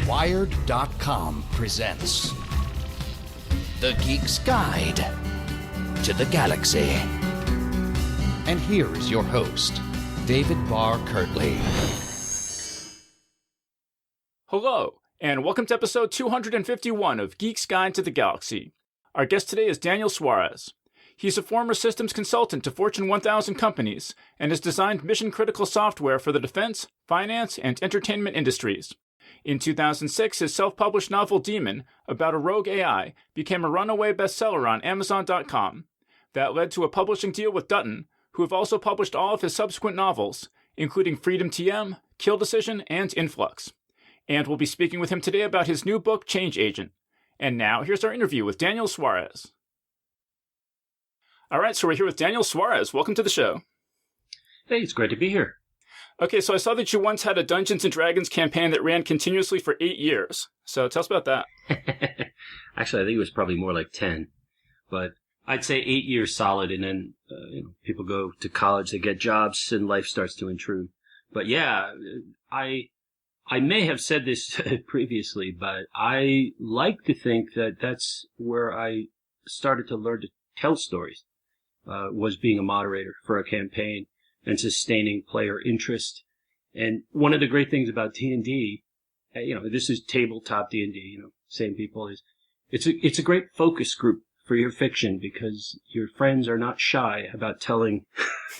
Wired.com presents The Geek's Guide to the Galaxy. And here is your host, David Barr Kirtley. Hello, and welcome to episode 251 of Geek's Guide to the Galaxy. Our guest today is Daniel Suarez. He's a former systems consultant to Fortune 1000 companies and has designed mission-critical software for the defense, finance, and entertainment industries. In 2006, his self-published novel Demon, about a rogue AI, became a runaway bestseller on Amazon.com. That led to a publishing deal with Dutton, who have also published all of his subsequent novels, including Freedom TM, Kill Decision, and Influx. And we'll be speaking with him today about his new book, Change Agent. And now, here's our interview with Daniel Suarez. All right, so we're here with Daniel Suarez. Welcome to the show. Hey, it's great to be here. Okay, so I saw that you once had a Dungeons & Dragons campaign that ran continuously for 8 years. So tell us about that. Actually, I think it was probably more like 10. But I'd say 8 years solid, and then people go to college, they get jobs, and life starts to intrude. But yeah, I may have said this previously, but I like to think that that's where I started to learn to tell stories. Was being a moderator for a campaign and sustaining player interest. And one of the great things about D&D, this is tabletop D&D, same people, is it's a great focus group for your fiction because your friends are not shy about telling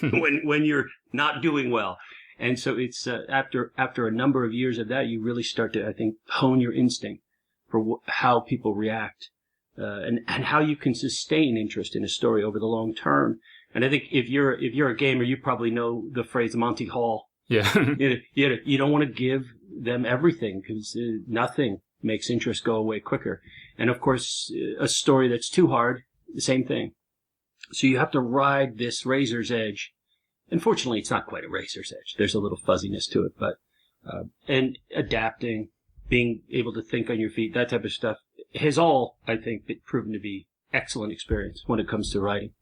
when you're not doing well. And so it's after a number of years of that, you really start to, I think, hone your instinct for how people react. And how you can sustain interest in a story over the long term. And I think if you're a gamer, you probably know the phrase Monty Hall. Yeah. You don't want to give them everything because nothing makes interest go away quicker. And of course, a story that's too hard, the same thing. So you have to ride this razor's edge. Unfortunately, it's not quite a razor's edge. There's a little fuzziness to it, but and adapting, being able to think on your feet, that type of stuff has all, I think, been proven to be excellent experience when it comes to writing.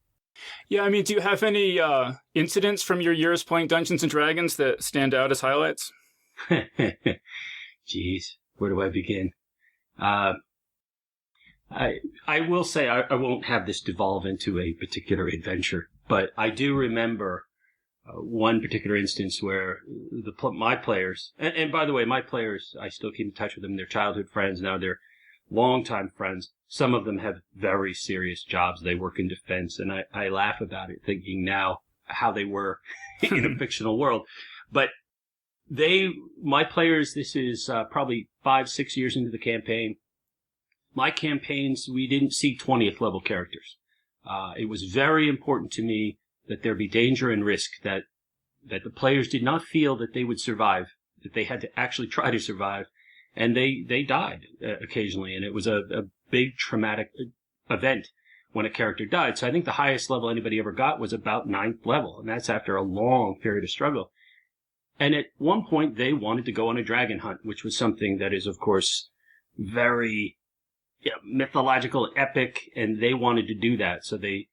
Yeah, I mean, do you have any incidents from your years playing Dungeons & Dragons that stand out as highlights? Jeez, where do I begin? I will say I won't have this devolve into a particular adventure, but I do remember one particular instance where my players, and by the way, my players, I still keep in touch with them. They're childhood friends. Now they're longtime friends. Some of them have very serious jobs. They work in defense, and I laugh about it, thinking now how they were in a fictional world. But my players, this is probably 5-6 years into the campaign. My campaigns, we didn't see 20th level characters. It was very important to me that there be danger and risk, that the players did not feel that they would survive, that they had to actually try to survive. And they died occasionally, and it was a big traumatic event when a character died. So I think the highest level anybody ever got was about 9th level, and that's after a long period of struggle. And at one point, they wanted to go on a dragon hunt, which was something that is, of course, very mythological, epic, and they wanted to do that. So they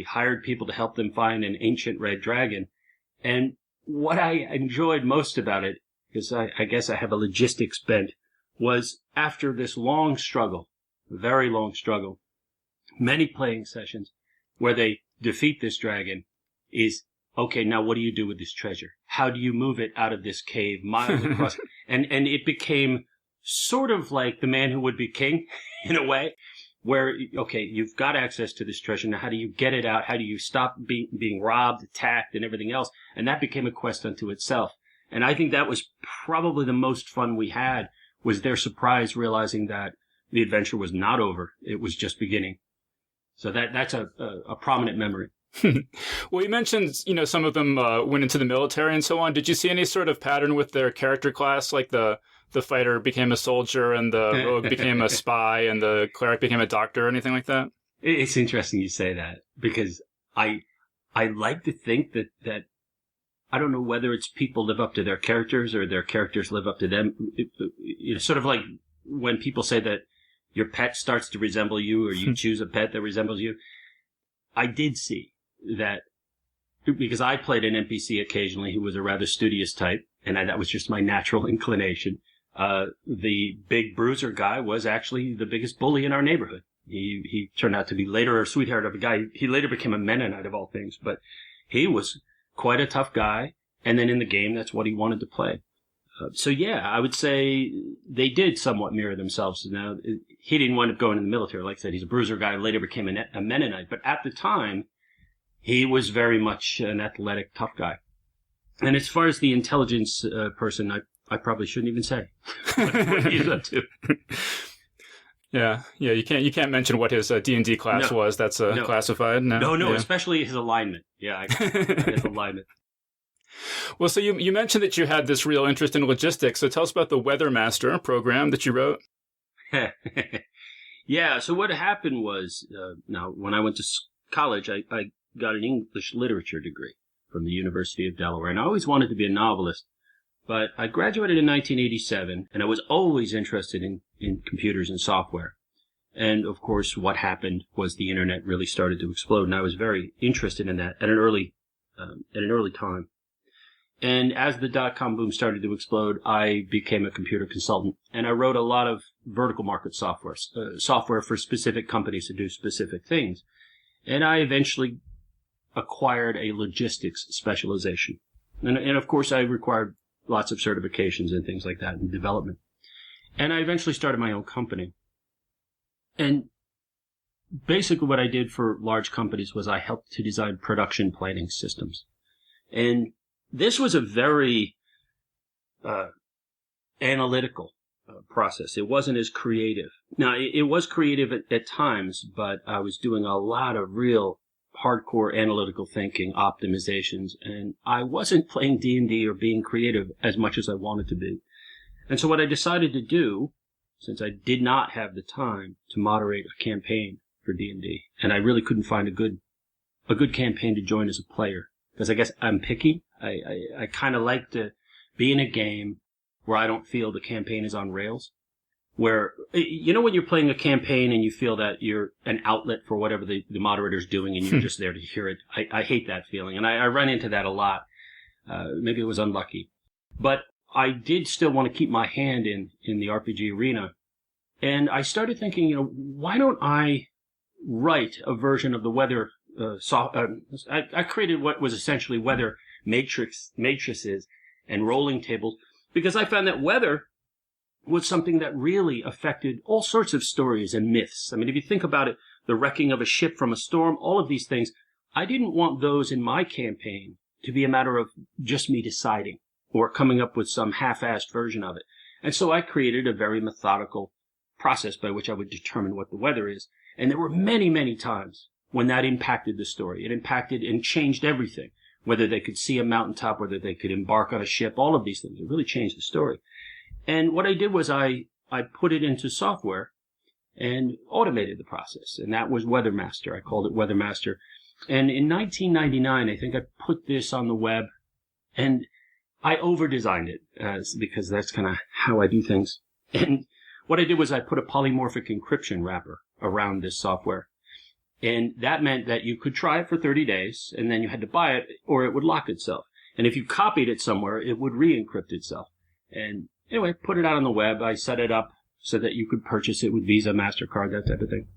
hired people to help them find an ancient red dragon. And what I enjoyed most about it, because I guess I have a logistics bent, was after this long struggle, very long struggle, many playing sessions where they defeat this dragon is, okay, now what do you do with this treasure? How do you move it out of this cave miles across? And it became sort of like The Man Who Would Be King in a way, where, okay, you've got access to this treasure. Now how do you get it out? How do you stop being robbed, attacked, and everything else? And that became a quest unto itself. And I think that was probably the most fun we had, was their surprise realizing that the adventure was not over. It was just beginning. So that's a prominent memory. Well, you mentioned, some of them went into the military and so on. Did you see any sort of pattern with their character class, like the fighter became a soldier and the rogue became a spy and the cleric became a doctor or anything like that? It's interesting you say that, because I like to think that I don't know whether it's people live up to their characters or their characters live up to them. Sort of like when people say that your pet starts to resemble you, or you choose a pet that resembles you. I did see that, because I played an NPC occasionally who was a rather studious type, and that was just my natural inclination. the big bruiser guy was actually the biggest bully in our neighborhood. He turned out to be later a sweetheart of a guy. He later became a Mennonite of all things, but he was quite a tough guy. And then in the game, that's what he wanted to play. So yeah, I would say they did somewhat mirror themselves. Now, he didn't wind up going in the military. Like I said, he's a bruiser guy, later became a Mennonite. But at the time, he was very much an athletic, tough guy. And as far as the intelligence person, I probably shouldn't even say what he's up to. Yeah, you can't mention what his D&D class was. That's classified. No, especially his alignment. Yeah, his alignment. Well, so you mentioned that you had this real interest in logistics. So tell us about the Weathermaster program that you wrote. Yeah, so what happened was, now, when I went to college, I got an English literature degree from the University of Delaware, and I always wanted to be a novelist. But I graduated in 1987, and I was always interested in computers and software. And, of course, what happened was the Internet really started to explode, and I was very interested in that at an early time. And as the dot-com boom started to explode, I became a computer consultant, and I wrote a lot of vertical market software for specific companies to do specific things. And I eventually acquired a logistics specialization. And of course, I required lots of certifications and things like that in development. And I eventually started my own company. And basically what I did for large companies was I helped to design production planning systems. And this was a very analytical process. It wasn't as creative. Now, it was creative at times, but I was doing a lot of real hardcore analytical thinking, optimizations, and I wasn't playing D&D or being creative as much as I wanted to be. And so what I decided to do, since I did not have the time to moderate a campaign for D&D, and I really couldn't find a good campaign to join as a player, because I guess I'm picky. I kind of like to be in a game where I don't feel the campaign is on rails. Where, you know, when you're playing a campaign and you feel that you're an outlet for whatever the moderator's doing and you're just there to hear it. I hate that feeling. And I run into that a lot. Maybe it was unlucky. But I did still want to keep my hand in the RPG arena. And I started thinking, why don't I write a version of the weather I created what was essentially weather matrices and rolling tables, because I found that weather was something that really affected all sorts of stories and myths. I mean, if you think about it, the wrecking of a ship from a storm, all of these things, I didn't want those in my campaign to be a matter of just me deciding or coming up with some half-assed version of it. And so I created a very methodical process by which I would determine what the weather is. And there were many, many times when that impacted the story. It impacted and changed everything, whether they could see a mountaintop, whether they could embark on a ship, all of these things. It really changed the story. And what I did was I put it into software and automated the process. And that was Weathermaster. I called it Weathermaster. And in 1999, I think I put this on the web, and I over-designed it because that's kind of how I do things. And what I did was I put a polymorphic encryption wrapper around this software. And that meant that you could try it for 30 days, and then you had to buy it, or it would lock itself. And if you copied it somewhere, it would re-encrypt itself. And anyway, put it out on the web. I set it up so that you could purchase it with Visa, MasterCard, that type of thing.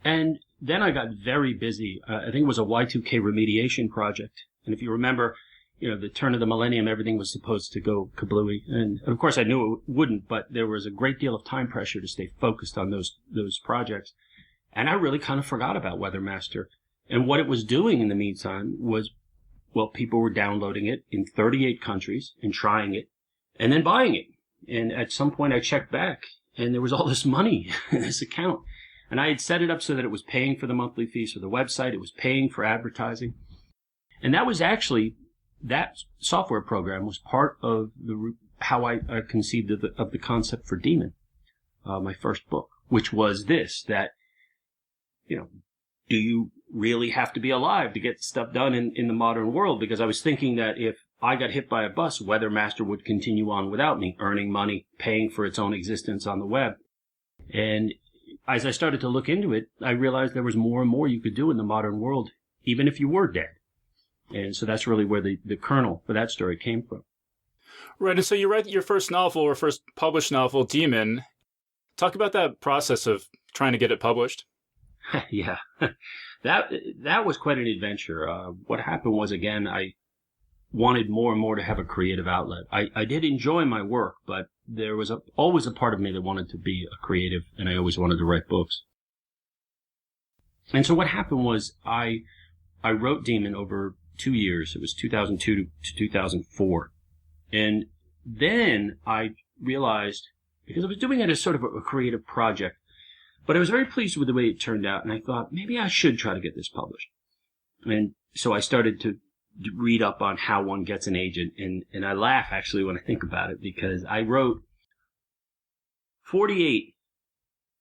And then I got very busy. I think it was a Y2K remediation project. And if you remember, the turn of the millennium, everything was supposed to go kablooey. And of course I knew it wouldn't, but there was a great deal of time pressure to stay focused on those projects. And I really kind of forgot about Weathermaster. And what it was doing in the meantime was, well, people were downloading it in 38 countries and trying it and then buying it. And at some point I checked back and there was all this money in this account. And I had set it up so that it was paying for the monthly fees for the website. It was paying for advertising. And that was actually, that software program was part of how I conceived of the concept for Demon, my first book, which was this, that, do you really have to be alive to get stuff done in the modern world? Because I was thinking that if I got hit by a bus, Weathermaster would continue on without me, earning money, paying for its own existence on the web. And as I started to look into it, I realized there was more and more you could do in the modern world, even if you were dead. And so that's really where the kernel for that story came from. Right, and so you read your first novel or first published novel, Demon. Talk about that process of trying to get it published. Yeah, that was quite an adventure. What happened was, again, I wanted more and more to have a creative outlet. I did enjoy my work, but there was always a part of me that wanted to be a creative, and I always wanted to write books. And so what happened was I wrote Demon over 2 years. It was 2002 to 2004. And then I realized, because I was doing it as sort of a creative project, but I was very pleased with the way it turned out, and I thought, maybe I should try to get this published. And so I started to read up on how one gets an agent, and I laugh, actually, when I think about it, because I wrote 48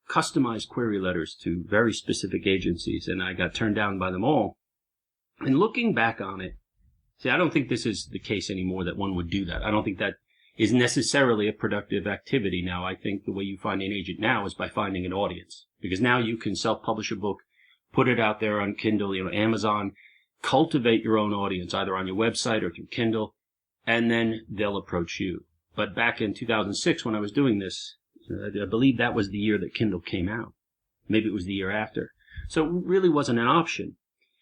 customized query letters to very specific agencies, and I got turned down by them all. And looking back on it, see, I don't think this is the case anymore that one would do that. I don't think that is necessarily a productive activity now. I think the way you find an agent now is by finding an audience, because now you can self-publish a book, put it out there on Kindle, Amazon, cultivate your own audience, either on your website or through Kindle, and then they'll approach you. But back in 2006, when I was doing this, I believe that was the year that Kindle came out. Maybe it was the year after. So it really wasn't an option.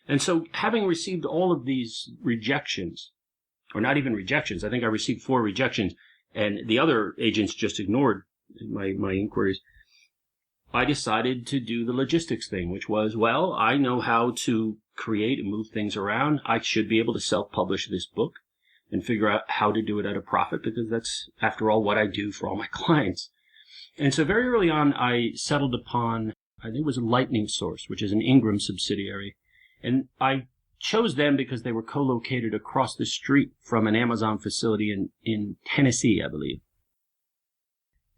And so having received all of these rejections, or not even rejections, I think I received 4 rejections, and the other agents just ignored my inquiries, I decided to do the logistics thing, which was, well, I know how to create and move things around. I should be able to self-publish this book and figure out how to do it at a profit, because that's, after all, what I do for all my clients. And so very early on, I settled upon, I think it was Lightning Source, which is an Ingram subsidiary. And I chose them because they were co-located across the street from an Amazon facility in Tennessee, I believe.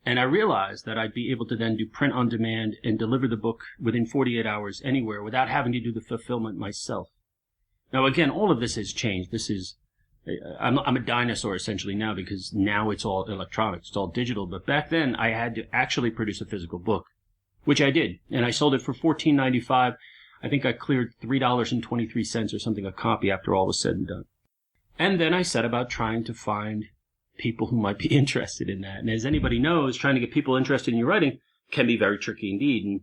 And I realized that I'd be able to then do print on demand and deliver the book within 48 hours anywhere without having to do the fulfillment myself. Now, again, all of this has changed. I'm a dinosaur essentially now, because now it's all electronic, it's all digital. But back then, I had to actually produce a physical book, which I did. And I sold it for $14.95. I think I cleared $3.23 or something a copy after all was said and done. And then I set about trying to find people who might be interested in that. And as anybody knows, trying to get people interested in your writing can be very tricky indeed. And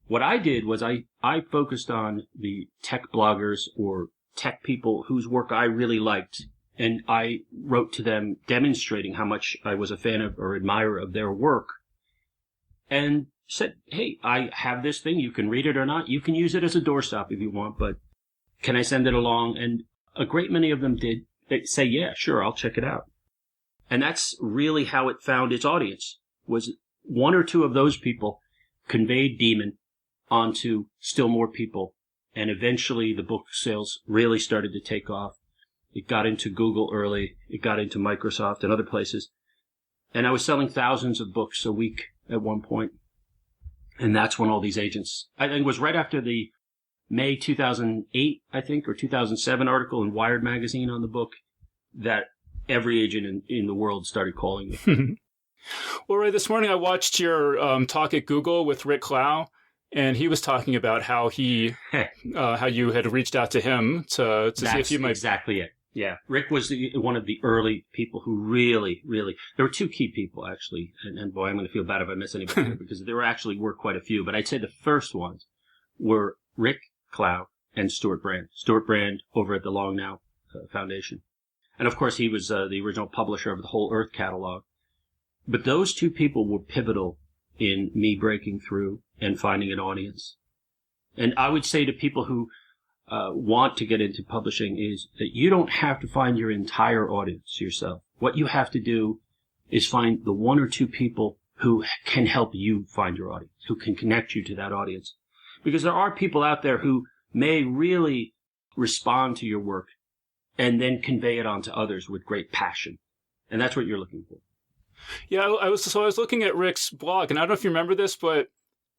what I did was I focused on the tech bloggers or tech people whose work I really liked. And I wrote to them demonstrating how much I was a fan of or admirer of their work. And said, hey, I have this thing. You can read it or not. You can use it as a doorstop if you want, but can I send it along? And a great many of them did. They say, yeah, sure, I'll check it out. And that's really how it found its audience, was 1 or 2 of those people conveyed Demon onto still more people. And eventually the book sales really started to take off. It got into Google early. It got into Microsoft and other places. And I was selling thousands of books a week at one point. And that's when all these agents, I think it was right after the May 2008, I think, or 2007 article in Wired magazine on the book, that every agent in the world started calling me. Well, Ray, this morning I watched your talk at Google with Rick Clow, and he was talking about how how you had reached out to him to see if you might. Exactly it. Yeah. Rick was one of the early people who really, there were 2 key people, actually. And boy, I'm going to feel bad if I miss anybody here, because there were quite a few. But I'd say the first ones were Rick Clow and Stuart Brand. Stuart Brand over at the Long Now Foundation. And of course, he was the original publisher of the Whole Earth catalog. But those 2 people were pivotal in me breaking through and finding an audience. And I would say to people who want to get into publishing is that you don't have to find your entire audience yourself. What you have to do is find the 1 or 2 people who can help you find your audience, who can connect you to that audience. Because there are people out there who may really respond to your work and then convey it on to others with great passion. And that's what you're looking for. Yeah, I was looking at Rick's blog, and I don't know if you remember this, but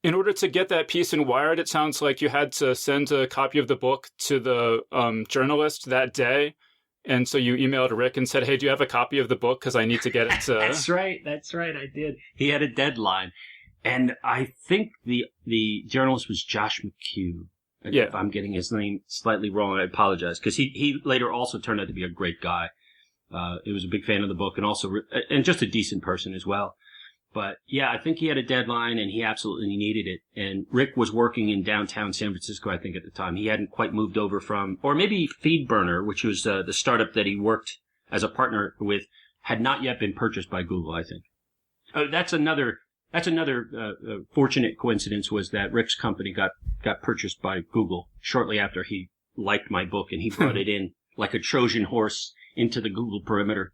in order to get that piece in Wired, it sounds like you had to send a copy of the book to the journalist that day. And so you emailed Rick and said, hey, do you have a copy of the book? Because I need to get it to... That's right, I did. He had a deadline. And I think the journalist was Josh McHugh. Yeah. If I'm getting his name slightly wrong, I apologize. Because he later also turned out to be a great guy. It was a big fan of the book and also, and just a decent person as well. But yeah, I think he had a deadline and he absolutely needed it. And Rick was working in downtown San Francisco, I think, at the time. He hadn't quite moved over from, or maybe FeedBurner, which was the startup that he worked as a partner with, had not yet been purchased by Google, I think. That's another fortunate coincidence, was that Rick's company got purchased by Google shortly after he liked my book, and he brought it in like a Trojan horse into the Google perimeter.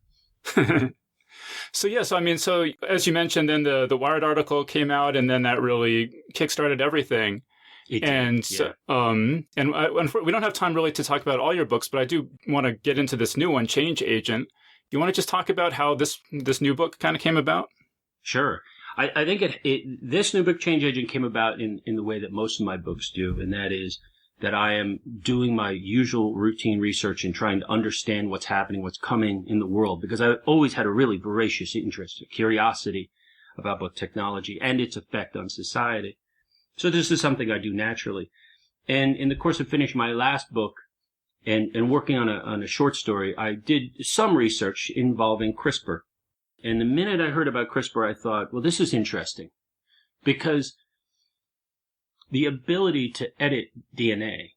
So as you mentioned, then the Wired article came out, and then that really kickstarted everything. We don't have time really to talk about all your books, but I do want to get into this new one, Change Agent. You want to just talk about how this new book kind of came about? Sure. I think this new book, Change Agent, came about in the way that most of my books do, and that is that I am doing my usual routine research and trying to understand what's happening, what's coming in the world, because I've always had a really voracious interest, a curiosity about both technology and its effect on society. So this is something I do naturally. And in the course of finishing my last book and working on a short story, I did some research involving CRISPR. And the minute I heard about CRISPR, I thought, well, this is interesting, because the ability to edit DNA.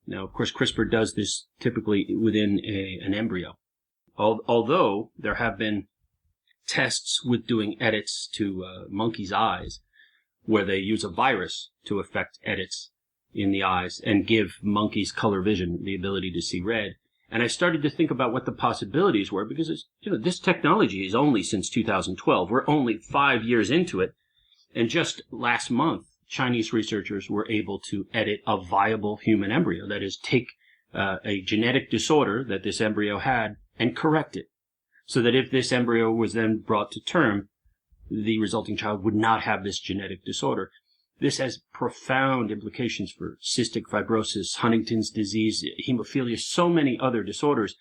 Now, of course, CRISPR does this typically within an embryo. Although there have been tests with doing edits to monkeys' eyes, where they use a virus to affect edits in the eyes and give monkeys color vision, the ability to see red. And I started to think about what the possibilities were, because this technology is only since 2012. We're only 5 years into it. And just last month, Chinese researchers were able to edit a viable human embryo. That is, take a genetic disorder that this embryo had and correct it, so that if this embryo was then brought to term, the resulting child would not have this genetic disorder. This has profound implications for cystic fibrosis, Huntington's disease, hemophilia, so many other disorders.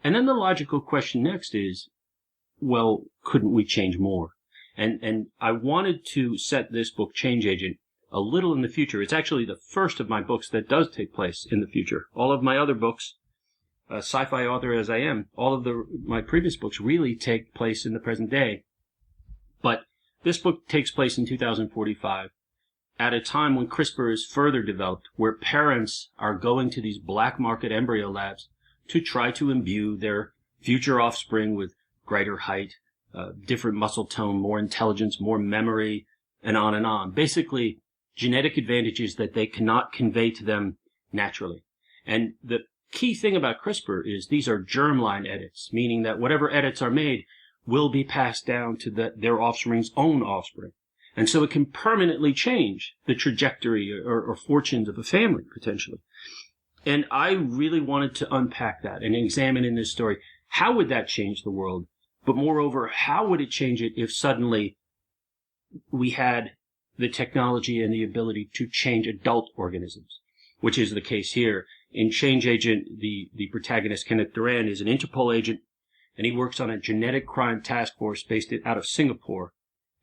And then the logical question next is, well, couldn't we change more? And I wanted to set this book, Change Agent, a little in the future. It's actually the first of my books that does take place in the future. All of my other books, sci-fi author as I am, all of my previous books really take place in the present day. But this book takes place in 2045, at a time when CRISPR is further developed, where parents are going to these black market embryo labs to try to imbue their future offspring with greater height, different muscle tone, more intelligence, more memory, and on and on. Basically, genetic advantages that they cannot convey to them naturally. And the key thing about CRISPR is these are germline edits, meaning that whatever edits are made will be passed down to their offspring's own offspring. And so it can permanently change the trajectory or fortunes of a family, potentially. And I really wanted to unpack that and examine in this story, how would that change the world? But moreover, how would it change it if suddenly we had the technology and the ability to change adult organisms, which is the case here. In Change Agent, the protagonist, Kenneth Duran, is an Interpol agent, and he works on a genetic crime task force based out of Singapore.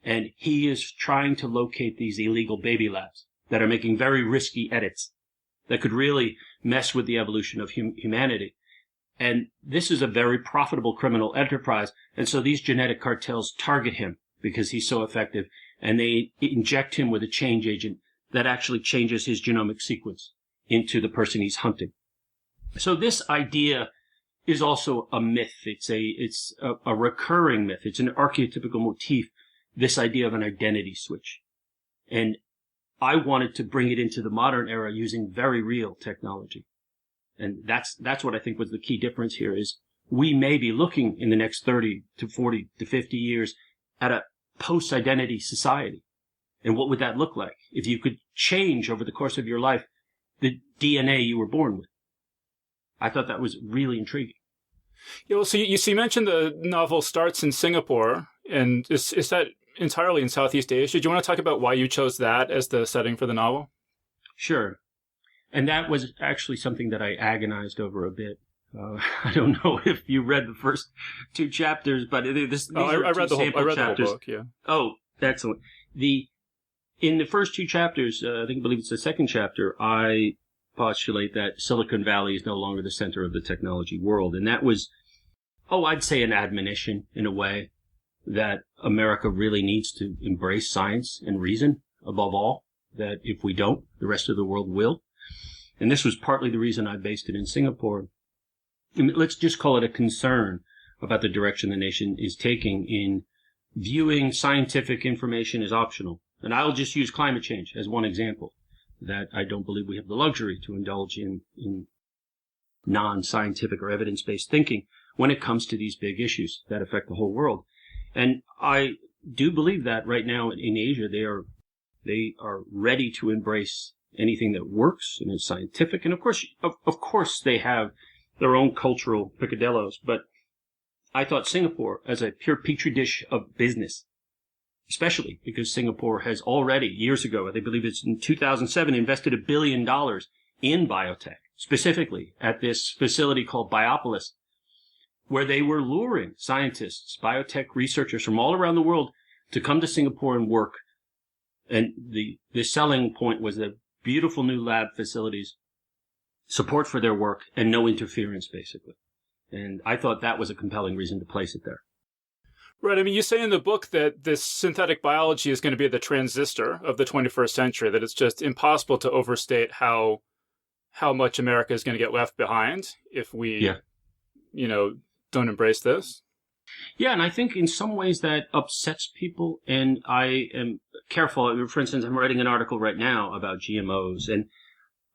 And he is trying to locate these illegal baby labs that are making very risky edits that could really mess with the evolution of humanity. And this is a very profitable criminal enterprise. And so these genetic cartels target him because he's so effective. And they inject him with a change agent that actually changes his genomic sequence into the person he's hunting. So this idea is also a myth. It's a recurring myth. It's an archetypical motif, this idea of an identity switch. And I wanted to bring it into the modern era using very real technology. And that's what I think was the key difference here is we may be looking in the next 30 to 40 to 50 years at a post-identity society. And what would that look like if you could change over the course of your life the DNA you were born with? I thought that was really intriguing. Yeah, well, so you mentioned the novel starts in Singapore, and is that entirely in Southeast Asia? Do you want to talk about why you chose that as the setting for the novel? Sure. And that was actually something that I agonized over a bit. I don't know if you read the first two chapters, but I read the whole book, yeah. Oh, excellent. In the first two chapters, I believe it's the second chapter, I postulate that Silicon Valley is no longer the center of the technology world. And that was I'd say an admonition in a way that America really needs to embrace science and reason above all, that if we don't, the rest of the world will. And this was partly the reason I based it in Singapore. Let's just call it a concern about the direction the nation is taking in viewing scientific information as optional. And I'll just use climate change as one example, that I don't believe we have the luxury to indulge in non-scientific or evidence-based thinking when it comes to these big issues that affect the whole world. And I do believe that right now in Asia, they are ready to embrace anything that works and is scientific. And of course they have their own cultural picadillos, but I thought Singapore as a pure petri dish of business, especially because Singapore has already, years ago, I believe it's in 2007, invested $1 billion in biotech, specifically at this facility called Biopolis, where they were luring scientists, biotech researchers from all around the world to come to Singapore and work. And the selling point was the beautiful new lab facilities, support for their work, and no interference, basically. And I thought that was a compelling reason to place it there. Right. I mean, you say in the book that this synthetic biology is going to be the transistor of the 21st century, that it's just impossible to overstate how much America is going to get left behind if we, don't embrace this. Yeah, and I think in some ways that upsets people, and I am careful. For instance, I'm writing an article right now about GMOs, and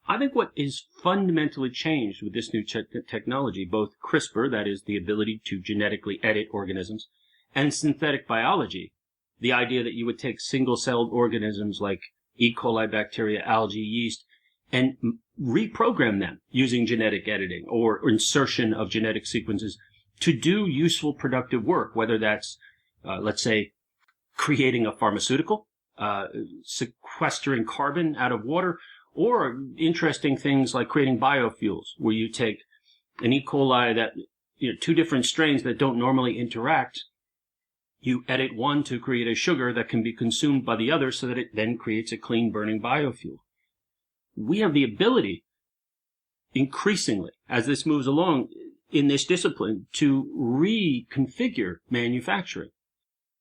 I think what is fundamentally changed with this new technology, both CRISPR, that is the ability to genetically edit organisms, and synthetic biology, the idea that you would take single-celled organisms like E. coli bacteria, algae, yeast, and reprogram them using genetic editing or insertion of genetic sequences to do useful, productive work, whether that's, let's say, creating a pharmaceutical, sequestering carbon out of water, or interesting things like creating biofuels, where you take an E. coli that, two different strains that don't normally interact, you edit one to create a sugar that can be consumed by the other so that it then creates a clean burning biofuel. We have the ability, increasingly, as this moves along in this discipline, to reconfigure manufacturing.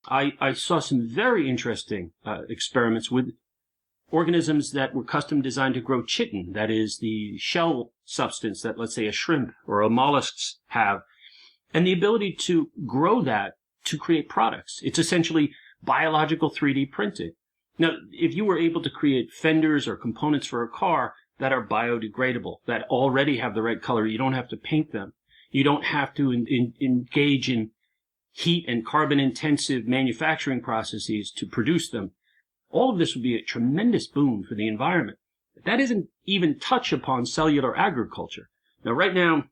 I saw some very interesting experiments with organisms that were custom designed to grow chitin, that is the shell substance that, let's say, a shrimp or a mollusks have, and the ability to grow that to create products. It's essentially biological 3D printing. Now, if you were able to create fenders or components for a car that are biodegradable, that already have the right color, you don't have to paint them. You don't have to engage in heat and carbon-intensive manufacturing processes to produce them. All of this would be a tremendous boon for the environment. That isn't even touch upon cellular agriculture. Now, right now,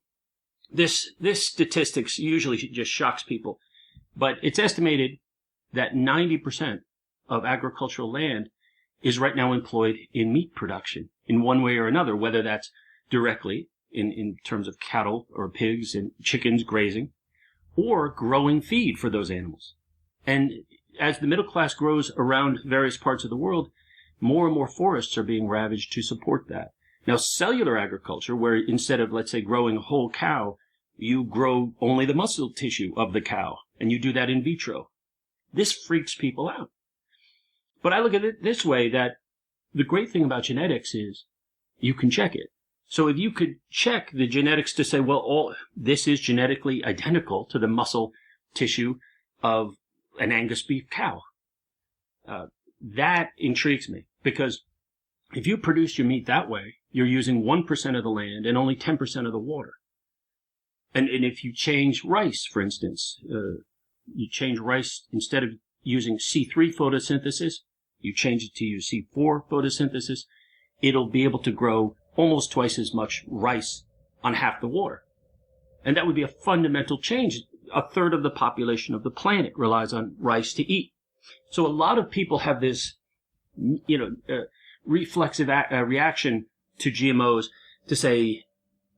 this statistics usually just shocks people, but it's estimated that 90% of agricultural land is right now employed in meat production in one way or another, whether that's directly in terms of cattle or pigs and chickens grazing, or growing feed for those animals. And as the middle class grows around various parts of the world, more and more forests are being ravaged to support that. Now, cellular agriculture, where instead of, let's say, growing a whole cow, you grow only the muscle tissue of the cow, and you do that in vitro. This freaks people out. But I look at it this way, that the great thing about genetics is you can check it. So if you could check the genetics to say, well, this is genetically identical to the muscle tissue of an Angus beef cow, that intrigues me, because if you produce your meat that way, you're using 1% of the land and only 10% of the water. And if you change rice, for instance, you change rice, instead of using C3 photosynthesis, you change it to use C4 photosynthesis, it'll be able to grow almost twice as much rice on half the water. And that would be a fundamental change. A third of the population of the planet relies on rice to eat. So a lot of people have this, reflexive reaction to GMOs to say,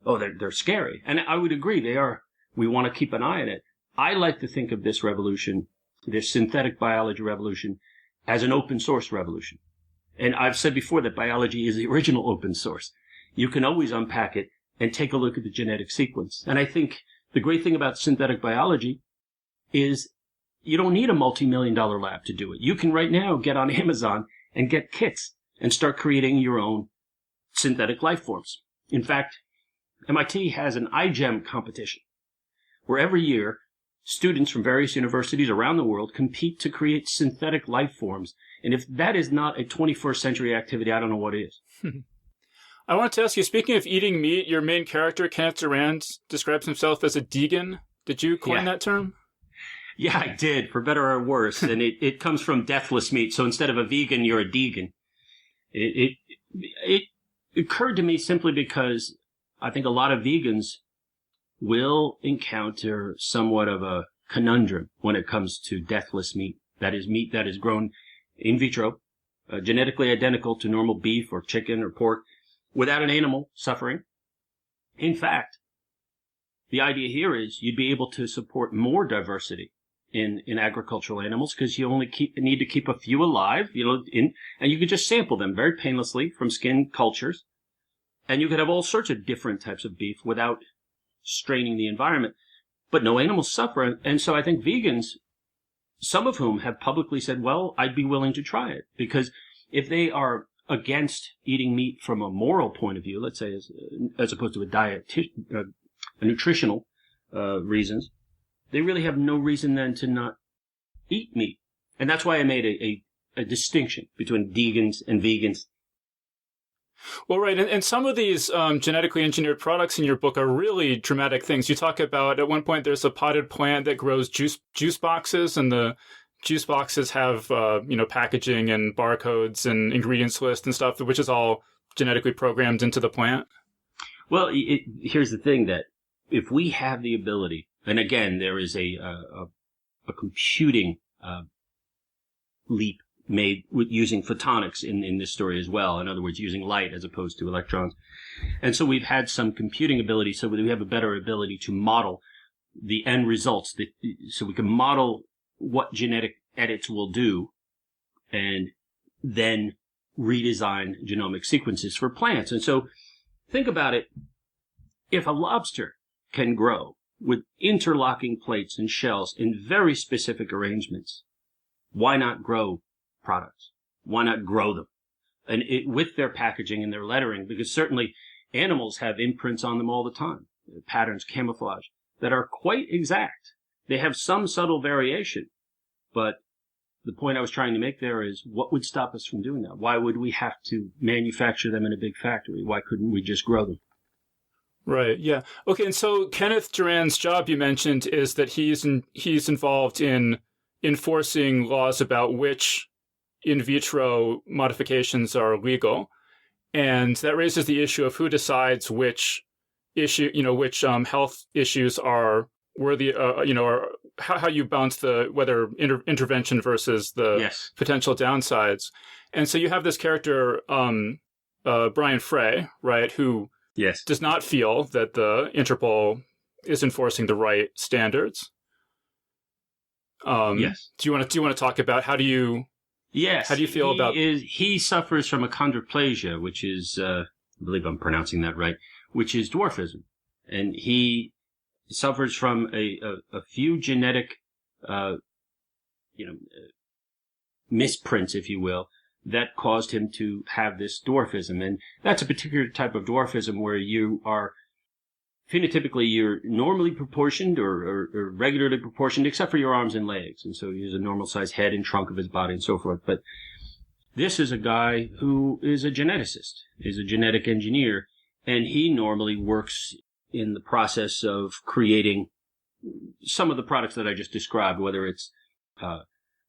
oh, they're scary. And I would agree, they are. We want to keep an eye on it. I like to think of this revolution, this synthetic biology revolution, as an open source revolution. And I've said before that biology is the original open source. You can always unpack it and take a look at the genetic sequence. And I think the great thing about synthetic biology is you don't need a multi-million-dollar lab to do it. You can right now get on Amazon and get kits and start creating your own synthetic life forms. In fact, MIT has an iGEM competition where every year students from various universities around the world compete to create synthetic life forms. And if that is not a 21st century activity, I don't know what is. I wanted to ask you, speaking of eating meat, your main character, Kenneth Durand, describes himself as a degan. Did you coin that term? Yeah, I did, for better or worse. And it comes from Deathless Meat. So instead of a vegan, you're a degan. It occurred to me simply because I think a lot of vegans will encounter somewhat of a conundrum when it comes to deathless meat. That is meat that is grown in vitro, genetically identical to normal beef or chicken or pork, without an animal suffering. In fact, the idea here is you'd be able to support more diversity in agricultural animals because you only need to keep a few alive, and you could just sample them very painlessly from skin cultures. And you could have all sorts of different types of beef without straining the environment, but no animals suffer. And so I think vegans, some of whom have publicly said, well, I'd be willing to try it, because if they are against eating meat from a moral point of view, let's say as opposed to a nutritional reasons, they really have no reason then to not eat meat. And that's why I made a distinction between vegans and vegans. Well, right. And some of these genetically engineered products in your book are really dramatic things. You talk about, at one point, there's a potted plant that grows juice boxes, and the juice boxes have, packaging and barcodes and ingredients list and stuff, which is all genetically programmed into the plant. Well, here's the thing, that if we have the ability, and again, there is a computing leap made with using photonics in this story as well. In other words, using light as opposed to electrons. And so we've had some computing ability so that we have a better ability to model the end results. So we can model what genetic edits will do and then redesign genomic sequences for plants. And so think about it. If a lobster can grow with interlocking plates and shells in very specific arrangements, why not grow products? Why not grow them? And with their packaging and their lettering, because certainly animals have imprints on them all the time, patterns, camouflage, that are quite exact. They have some subtle variation, but the point I was trying to make there is, what would stop us from doing that? Why would we have to manufacture them in a big factory? Why couldn't we just grow them? Right. Yeah. Okay. And so Kenneth Durand's job, you mentioned, is that he's involved in enforcing laws about which in vitro modifications are legal, and that raises the issue of who decides which health issues are worthy, or how you balance whether intervention versus the potential downsides. And so you have this character, Brian Frey, right, who does not feel that the Interpol is enforcing the right standards. Do you want to talk about how do you feel about? He suffers from achondroplasia, which is, I believe I'm pronouncing that right, which is dwarfism, and he suffers from a few genetic, misprints, if you will, that caused him to have this dwarfism. And that's a particular type of dwarfism where you are phenotypically, you're normally proportioned or regularly proportioned, except for your arms and legs. And so he has a normal sized head and trunk of his body and so forth. But this is a guy who is a geneticist, is a genetic engineer, and he normally works in the process of creating some of the products that I just described, whether it's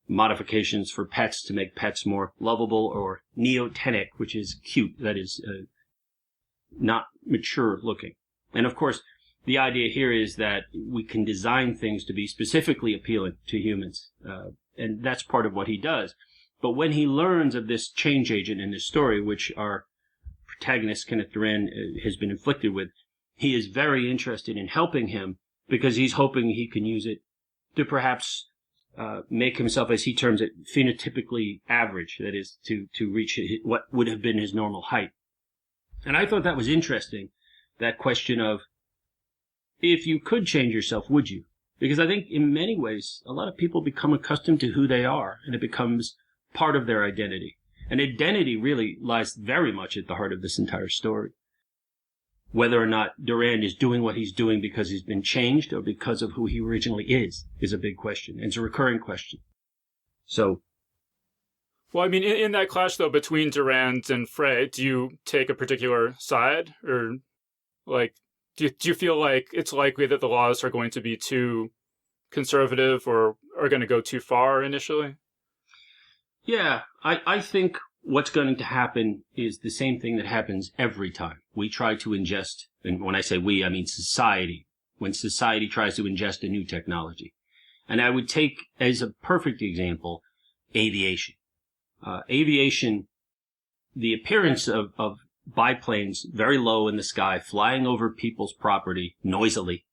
modifications for pets to make pets more lovable, or neotenic, which is cute, that is not mature looking. And of course, the idea here is that we can design things to be specifically appealing to humans, and that's part of what he does. But when he learns of this change agent in this story, which our protagonist, Kenneth Durand, has been inflicted with, he is very interested in helping him because he's hoping he can use it to perhaps make himself, as he terms it, phenotypically average, that is, to reach what would have been his normal height. And I thought that was interesting, that question of, if you could change yourself, would you? Because I think in many ways, a lot of people become accustomed to who they are, and it becomes part of their identity. And identity really lies very much at the heart of this entire story. Whether or not Durand is doing what he's doing because he's been changed or because of who he originally is a big question. And it's a recurring question. So, well, I mean, in that clash, though, between Durand and Frey, do you take a particular side? Or, like, do you feel like it's likely that the laws are going to be too conservative or are going to go too far initially? Yeah, I think what's going to happen is the same thing that happens every time. We try to ingest, and when I say we, I mean society, when society tries to ingest a new technology. And I would take as a perfect example, aviation. Aviation, the appearance of biplanes very low in the sky, flying over people's property noisily.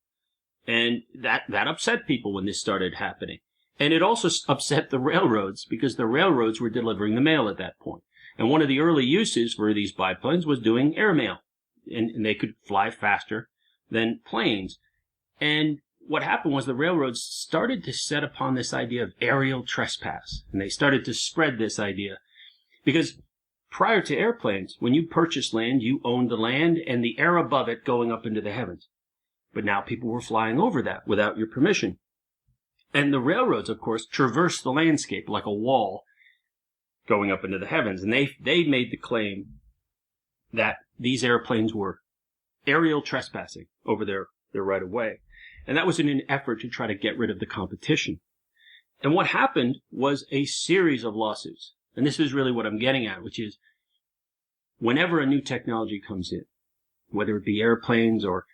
And that upset people when this started happening. And it also upset the railroads because the railroads were delivering the mail at that point. And one of the early uses for these biplanes was doing airmail. And they could fly faster than planes. And what happened was the railroads started to set upon this idea of aerial trespass. And they started to spread this idea. Because prior to airplanes, when you purchased land, you owned the land and the air above it going up into the heavens. But now people were flying over that without your permission. And the railroads, of course, traversed the landscape like a wall going up into the heavens. And they made the claim that these airplanes were aerial trespassing over their right of way. And that was in an effort to try to get rid of the competition. And what happened was a series of lawsuits. And this is really what I'm getting at, which is whenever a new technology comes in, whether it be airplanes or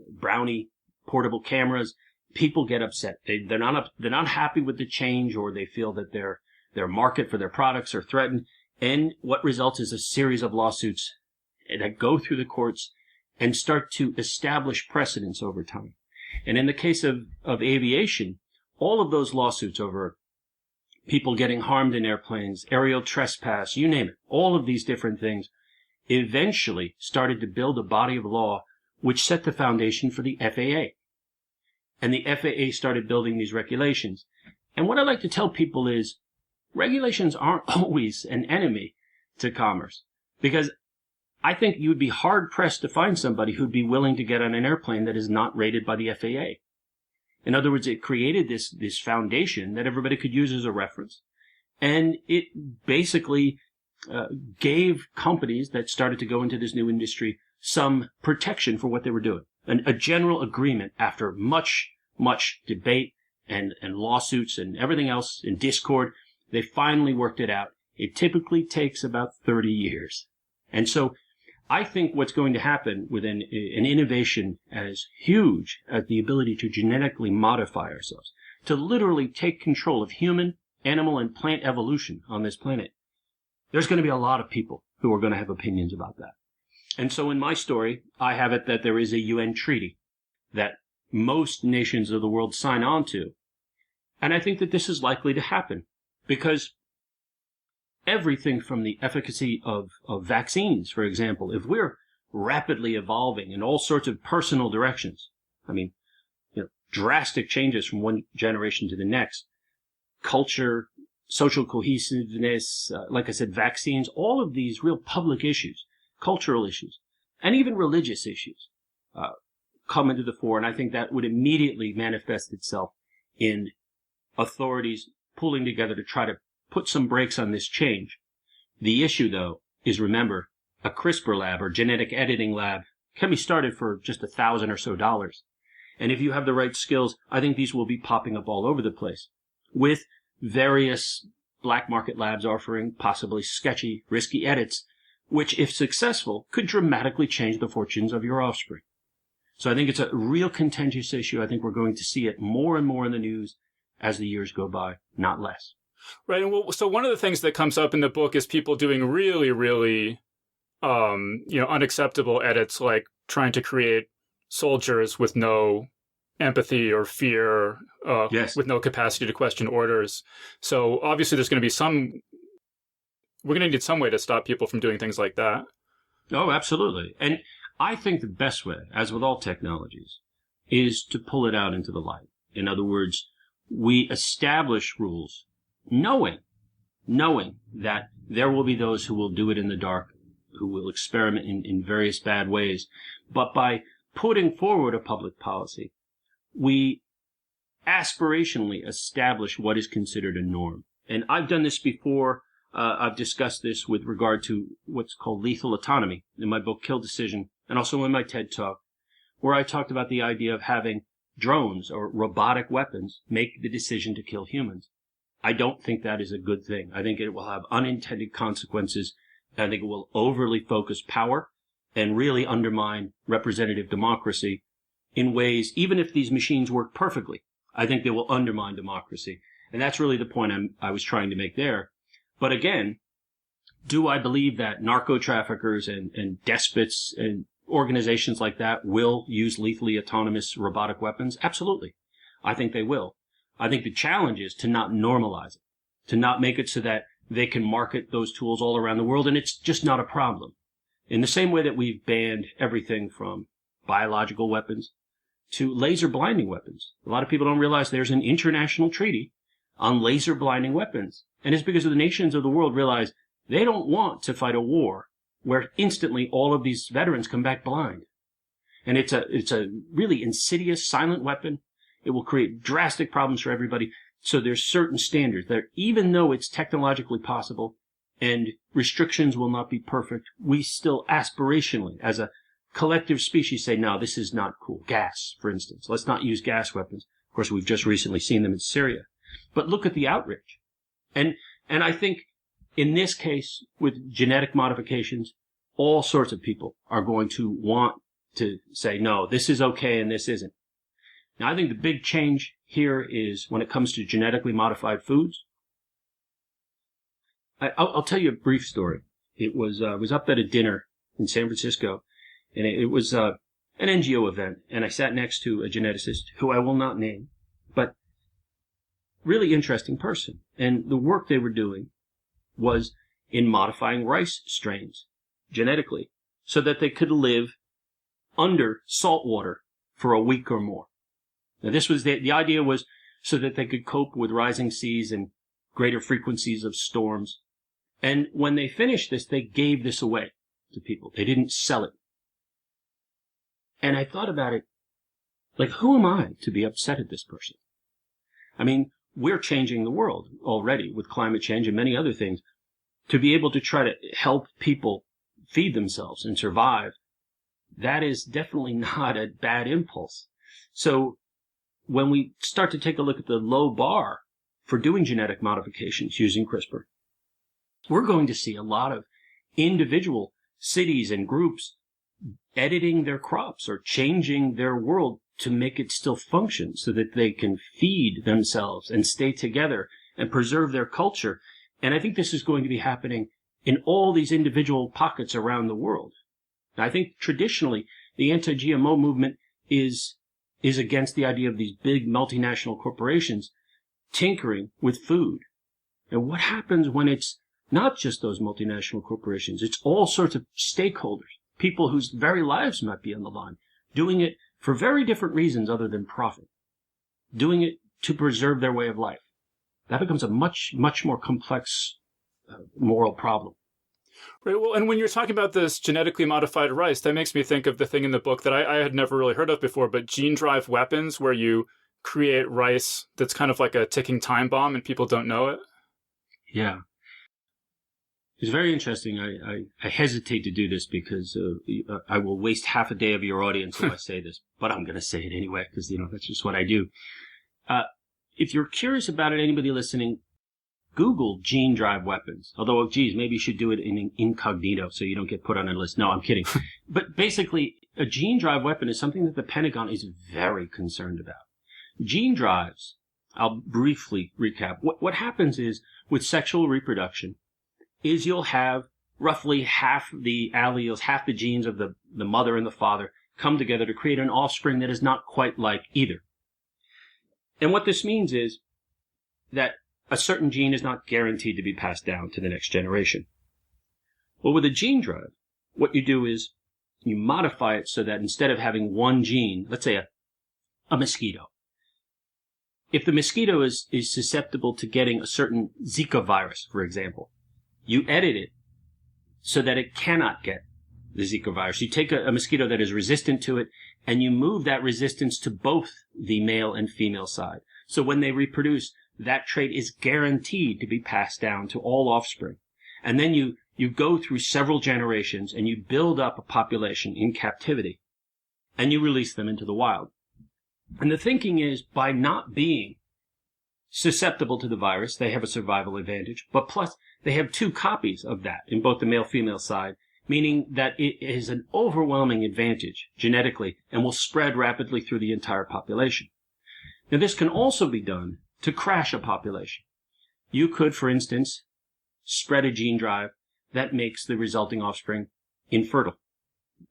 brownie portable cameras, people get upset. They're not happy with the change, or they feel that their market for their products are threatened. And what results is a series of lawsuits that go through the courts and start to establish precedents over time. And in the case of aviation, all of those lawsuits over people getting harmed in airplanes, aerial trespass, you name it, all of these different things eventually started to build a body of law which set the foundation for the FAA. And the FAA started building these regulations. And what I like to tell people is regulations aren't always an enemy to commerce, because I think you would be hard-pressed to find somebody who'd be willing to get on an airplane that is not rated by the FAA. In other words, it created this foundation that everybody could use as a reference. And it basically gave companies that started to go into this new industry some protection for what they were doing. A general agreement after much debate and lawsuits and everything else in discord. They finally worked it out. It typically takes about 30 years. And so I think what's going to happen with an innovation as huge as the ability to genetically modify ourselves, to literally take control of human, animal, and plant evolution on this planet, there's going to be a lot of people who are going to have opinions about that. And so in my story, I have it that there is a UN treaty that most nations of the world sign on to. And I think that this is likely to happen because everything from the efficacy of vaccines, for example, if we're rapidly evolving in all sorts of personal directions, I mean, drastic changes from one generation to the next, culture, social cohesiveness, like I said, vaccines, all of these real public issues, cultural issues, and even religious issues come into the fore. And I think that would immediately manifest itself in authorities pulling together to try to put some brakes on this change. The issue, though, is remember, a CRISPR lab or genetic editing lab can be started for just $1,000 or so. And if you have the right skills, I think these will be popping up all over the place, with various black market labs offering possibly sketchy, risky edits, which, if successful, could dramatically change the fortunes of your offspring. So I think it's a real contentious issue. I think we're going to see it more and more in the news as the years go by, not less. Right. And so one of the things that comes up in the book is people doing really, really, unacceptable edits, like trying to create soldiers with no empathy or fear, Yes. with no capacity to question orders. So obviously there's going to be we're going to need some way to stop people from doing things like that. Oh, absolutely. And I think the best way, as with all technologies, is to pull it out into the light. In other words, we establish rules knowing that there will be those who will do it in the dark, who will experiment in various bad ways. But by putting forward a public policy, we aspirationally establish what is considered a norm. And I've done this before. I've discussed this with regard to what's called lethal autonomy in my book, Kill Decision, and also in my TED Talk, where I talked about the idea of having drones or robotic weapons make the decision to kill humans. I don't think that is a good thing. I think it will have unintended consequences. I think it will overly focus power and really undermine representative democracy in ways, even if these machines work perfectly, I think they will undermine democracy. And that's really the point I was trying to make there. But again, do I believe that narco traffickers and despots and organizations like that will use lethally autonomous robotic weapons? Absolutely. I think they will. I think the challenge is to not normalize it, to not make it so that they can market those tools all around the world, and it's just not a problem. In the same way that we've banned everything from biological weapons to laser blinding weapons. A lot of people don't realize there's an international treaty on laser blinding weapons. And it's because the nations of the world realize they don't want to fight a war where instantly all of these veterans come back blind. And it's a really insidious, silent weapon. It will create drastic problems for everybody. So there's certain standards that even though it's technologically possible and restrictions will not be perfect, we still aspirationally, as a collective species, say, no, this is not cool. Gas, for instance. Let's not use gas weapons. Of course, we've just recently seen them in Syria. But look at the outrage. And I think in this case, with genetic modifications, all sorts of people are going to want to say, no, this is okay and this isn't. Now, I think the big change here is when it comes to genetically modified foods. I'll tell you a brief story. I was up at a dinner in San Francisco, and it was an NGO event, and I sat next to a geneticist who I will not name, but really interesting person. And the work they were doing was in modifying rice strains genetically so that they could live under salt water for a week or more. Now, this was the idea was so that they could cope with rising seas and greater frequencies of storms. And when they finished this, they gave this away to people. They didn't sell it. And I thought about it, like, who am I to be upset at this person? I mean, we're changing the world already with climate change and many other things. To be able to try to help people feed themselves and survive, that is definitely not a bad impulse. So when we start to take a look at the low bar for doing genetic modifications using CRISPR, we're going to see a lot of individual cities and groups editing their crops or changing their world to make it still function so that they can feed themselves and stay together and preserve their culture. And I think this is going to be happening in all these individual pockets around the world. I think traditionally the anti-GMO movement is against the idea of these big multinational corporations tinkering with food. And what happens when it's not just those multinational corporations? It's all sorts of stakeholders, people whose very lives might be on the line, doing it for very different reasons other than profit, doing it to preserve their way of life. That becomes a much, much more complex moral problem. Right. Well, and when you're talking about this genetically modified rice, that makes me think of the thing in the book that I had never really heard of before, but gene drive weapons, where you create rice that's kind of like a ticking time bomb and people don't know it. Yeah. It's very interesting. I hesitate to do this because I will waste half a day of your audience if I say this, but I'm going to say it anyway because, that's just what I do. If you're curious about it, anybody listening, Google gene drive weapons. Although, maybe you should do it in incognito so you don't get put on a list. No, I'm kidding. But basically, a gene drive weapon is something that the Pentagon is very concerned about. Gene drives, I'll briefly recap. What happens is with sexual reproduction is you'll have roughly half the alleles, half the genes of the mother and the father come together to create an offspring that is not quite like either. And what this means is that a certain gene is not guaranteed to be passed down to the next generation. Well, with a gene drive, what you do is you modify it so that instead of having one gene, let's say a a mosquito. If the mosquito is susceptible to getting a certain Zika virus, for example, you edit it so that it cannot get the Zika virus. You take a mosquito that is resistant to it, and you move that resistance to both the male and female side. So when they reproduce, that trait is guaranteed to be passed down to all offspring. And then you go through several generations, and you build up a population in captivity, and you release them into the wild. And the thinking is, by not being susceptible to the virus, they have a survival advantage, but plus they have 2 copies of that in both the male-female side, meaning that it is an overwhelming advantage genetically and will spread rapidly through the entire population. Now, this can also be done to crash a population. You could, for instance, spread a gene drive that makes the resulting offspring infertile,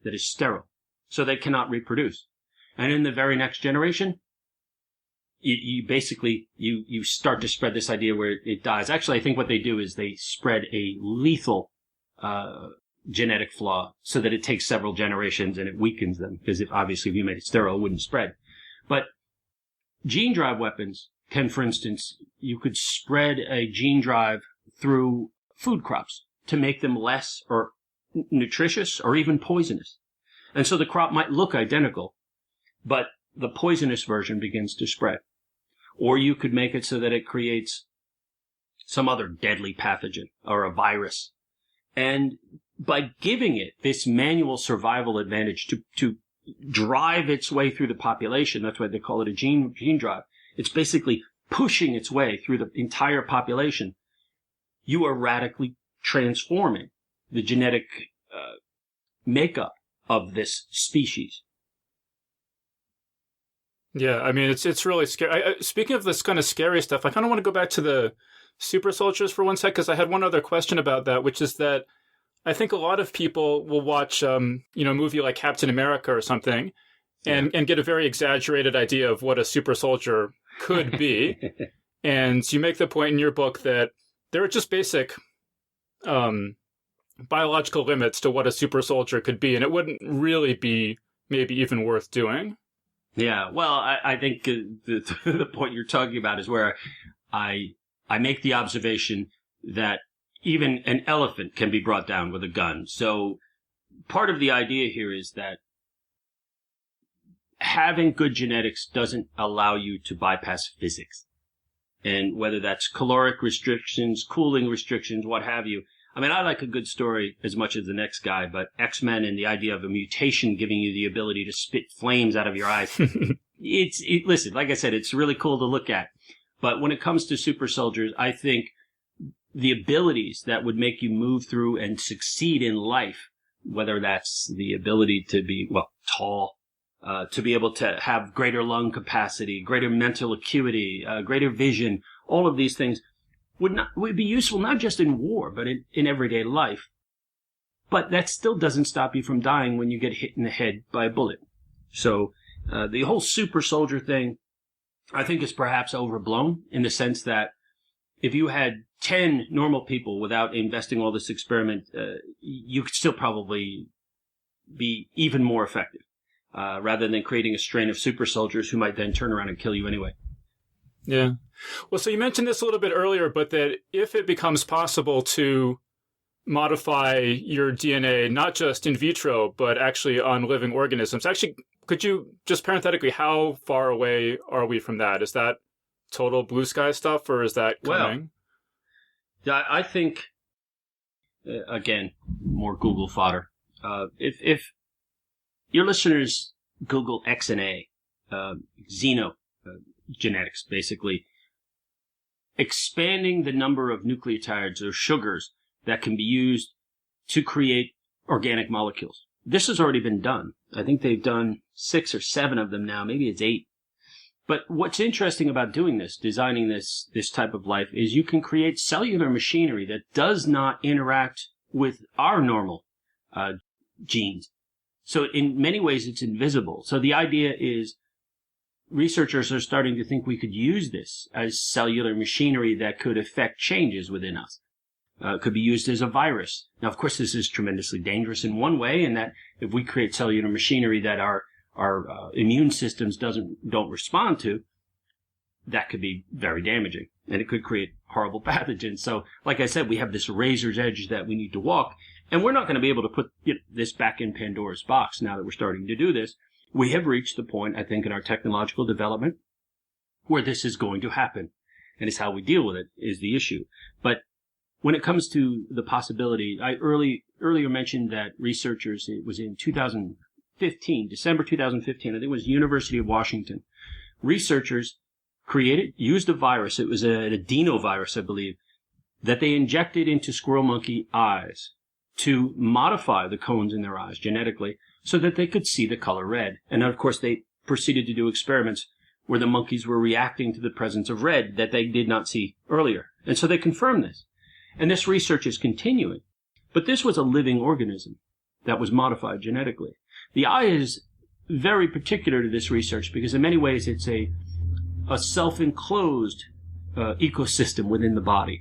that is sterile, so they cannot reproduce. And in the very next generation, you basically start to spread this idea where it dies. Actually, I think what they do is they spread a lethal genetic flaw so that it takes several generations and it weakens them, because obviously if you made it sterile, it wouldn't spread. But gene drive weapons can, for instance, you could spread a gene drive through food crops to make them less or nutritious or even poisonous. And so the crop might look identical, but the poisonous version begins to spread. Or you could make it so that it creates some other deadly pathogen or a virus. And by giving it this manual survival advantage to drive its way through the population, that's why they call it a gene drive. It's basically pushing its way through the entire population. You are radically transforming the genetic makeup of this species. Yeah, I mean, it's really scary. Speaking of this kind of scary stuff, I kind of want to go back to the super soldiers for one sec, because I had one other question about that, which is that I think a lot of people will watch, a movie like Captain America or something, and get a very exaggerated idea of what a super soldier could be. And you make the point in your book that there are just basic biological limits to what a super soldier could be, and it wouldn't really be maybe even worth doing. Yeah, well, I think the point you're talking about is where I make the observation that even an elephant can be brought down with a gun. So part of the idea here is that having good genetics doesn't allow you to bypass physics. And whether that's caloric restrictions, cooling restrictions, what have you. I mean, I like a good story as much as the next guy, but X-Men and the idea of a mutation giving you the ability to spit flames out of your eyes. Listen, like I said, it's really cool to look at. But when it comes to super soldiers, I think the abilities that would make you move through and succeed in life, whether that's the ability to be, tall, to be able to have greater lung capacity, greater mental acuity, greater vision, all of these things would be useful not just in war, but in everyday life. But that still doesn't stop you from dying when you get hit in the head by a bullet. So the whole super soldier thing, I think, is perhaps overblown in the sense that if you had 10 normal people without investing all this experiment, you could still probably be even more effective, rather than creating a strain of super soldiers who might then turn around and kill you anyway. Yeah. Well, so you mentioned this a little bit earlier, but that if it becomes possible to modify your DNA, not just in vitro, but actually on living organisms, actually, could you just parenthetically, how far away are we from that? Is that total blue sky stuff, or is that coming? Well, I think, again, more Google fodder. If your listeners Google XNA, genetics, basically, expanding the number of nucleotides or sugars that can be used to create organic molecules. This has already been done. I think they've done 6 or 7 of them now. Maybe it's 8. But what's interesting about doing this, designing this type of life, is you can create cellular machinery that does not interact with our normal genes. So in many ways, it's invisible. So the idea is researchers are starting to think we could use this as cellular machinery that could affect changes within us. Could be used as a virus. Now, of course, this is tremendously dangerous in one way, in that if we create cellular machinery that our immune systems don't respond to, that could be very damaging, and it could create horrible pathogens. So, like I said, we have this razor's edge that we need to walk, and we're not going to be able to put this back in Pandora's box now that we're starting to do this. We have reached the point, I think, in our technological development where this is going to happen, and it's how we deal with it is the issue. But when it comes to the possibility, I earlier mentioned that researchers, it was in 2015, December 2015, I think it was University of Washington, researchers used a virus, it was an adenovirus, I believe, that they injected into squirrel monkey eyes to modify the cones in their eyes genetically so that they could see the color red. And of course, they proceeded to do experiments where the monkeys were reacting to the presence of red that they did not see earlier. And so they confirmed this. And this research is continuing. But this was a living organism that was modified genetically. The eye is very particular to this research because in many ways it's a self-enclosed ecosystem within the body.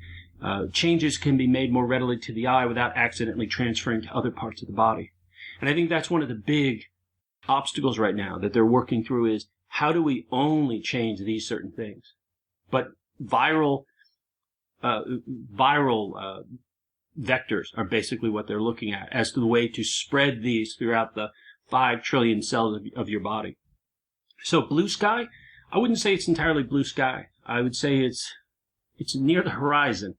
Changes can be made more readily to the eye without accidentally transferring to other parts of the body. And I think that's one of the big obstacles right now that they're working through is how do we only change these certain things? But viral vectors are basically what they're looking at as the way to spread these throughout the 5 trillion cells of your body. So blue sky, I wouldn't say it's entirely blue sky. I would say it's near the horizon.